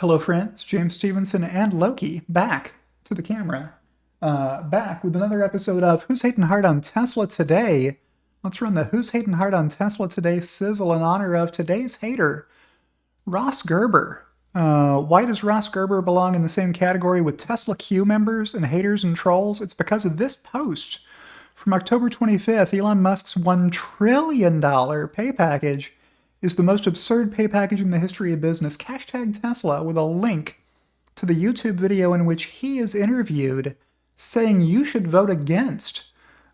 Hello, friends. James Stevenson and Loki back to the camera. Back with another episode of Who's Hatin' Hard on Tesla Today. Let's run the Who's Hatin' Hard on Tesla Today sizzle in honor of today's hater, Ross Gerber. Why does Ross Gerber belong in the same category with Tesla Q members and haters and trolls? It's because of this post from October 25th. Elon Musk's $1 trillion pay package is the most absurd pay package in the history of business. Hashtag Tesla with a link to the YouTube video in which he is interviewed saying you should vote against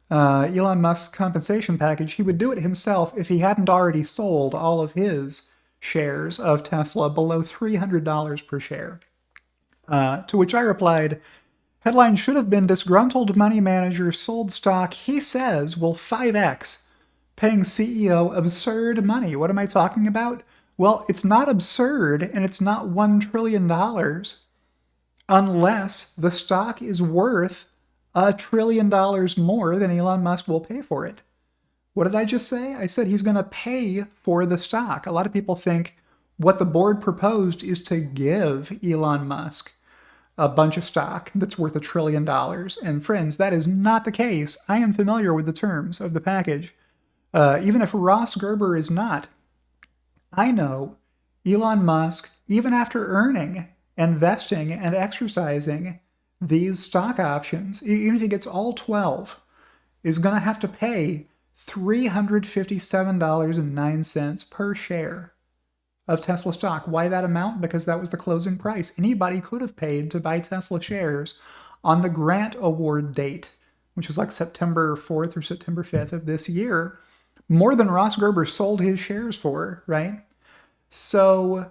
Elon Musk's compensation package. He would do it himself if he hadn't already sold all of his shares of Tesla below $300 per share. To which I replied, headline should have been disgruntled money manager sold stock he says will 5x paying CEO absurd money. What am I talking about? Well, it's not absurd and it's not $1 trillion unless the stock is worth $1 trillion more than Elon Musk will pay for it. What did I just say? I said he's going to pay for the stock. A lot of people think what the board proposed is to give Elon Musk a bunch of stock that's worth $1 trillion. And friends, that is not the case. I am familiar with the terms of the package. Even if Ross Gerber is not, I know Elon Musk, even after earning and vesting and exercising these stock options, even if he gets all 12, is going to have to pay $357.09 per share of Tesla stock. Why that amount? Because that was the closing price anybody could have paid to buy Tesla shares on the grant award date, which was like September 4th or September 5th of this year. More than Ross Gerber sold his shares for, right? So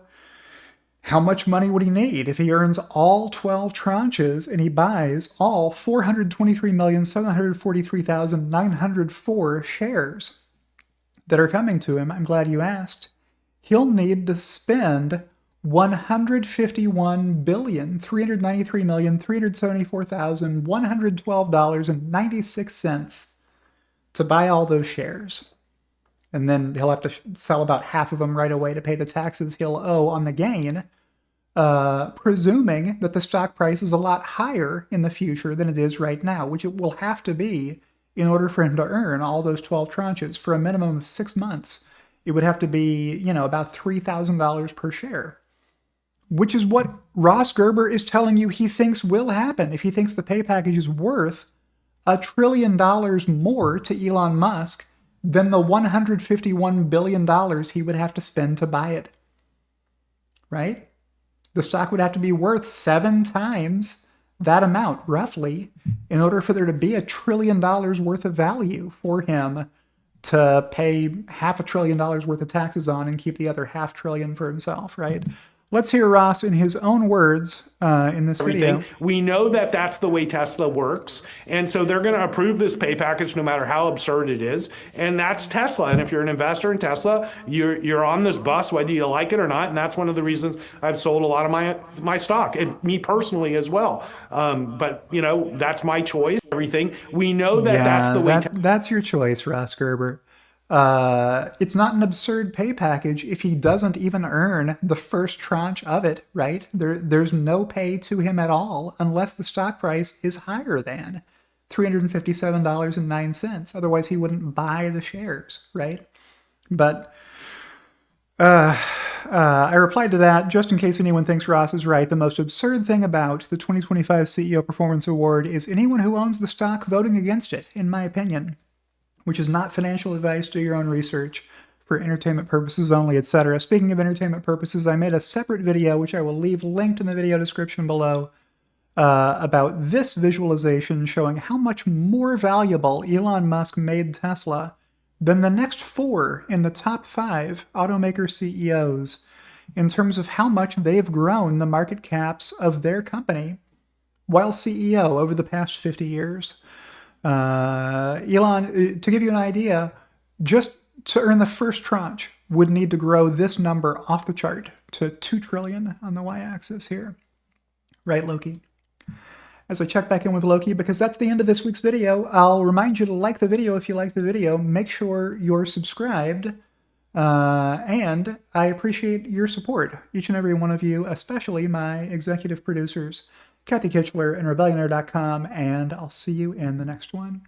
how much money would he need if he earns all 12 tranches and he buys all 423,743,904 shares that are coming to him? I'm glad you asked. He'll need to spend $151,393,374,112.96 to buy all those shares. And then he'll have to sell about half of them right away to pay the taxes he'll owe on the gain, presuming that the stock price is a lot higher in the future than it is right now, which it will have to be in order for him to earn all those 12 tranches for a minimum of 6 months. It would have to be, about $3,000 per share, which is what Ross Gerber is telling you he thinks will happen if he thinks the pay package is worth $1 trillion more to Elon Musk than the $151 billion he would have to spend to buy it. Right? The stock would have to be worth 7 times that amount, roughly, in order for there to be $1 trillion worth of value for him to pay $500 billion worth of taxes on and keep the other $500 billion for himself, right? Let's hear Ross in his own words in this video. We know that that's the way Tesla works. And so they're going to approve this pay package no matter how absurd it is. And that's Tesla. And if you're an investor in Tesla, you're on this bus, whether you like it or not. And that's one of the reasons I've sold a lot of my stock, and me personally as well. But, that's my choice, everything. We know that that's the way. That's your choice, Ross Gerber. It's not an absurd pay package if he doesn't even earn the first tranche of it, right? There's no pay to him at all unless the stock price is higher than $357.09. Otherwise, he wouldn't buy the shares, right? But I replied to that, just in case anyone thinks Ross is right. The most absurd thing about the 2025 CEO Performance Award is anyone who owns the stock voting against it, in my opinion. Which is not financial advice. Do your own research for entertainment purposes only, etc. Speaking of entertainment purposes, I made a separate video, which I will leave linked in the video description below, about this visualization showing how much more valuable Elon Musk made Tesla than the next 4 in the top 5 automaker CEOs in terms of how much they've grown the market caps of their company while CEO over the past 50 years. Elon, to give you an idea, just to earn the first tranche would need to grow this number off the chart to 2 trillion on the y-axis here. Right, Loki? As I check back in with Loki, because that's the end of this week's video, I'll remind you to like the video if you like the video. Make sure you're subscribed And I appreciate your support, each and every one of you, especially my executive producers, Kathy Kitchler and Rebellionaire.com, and I'll see you in the next one.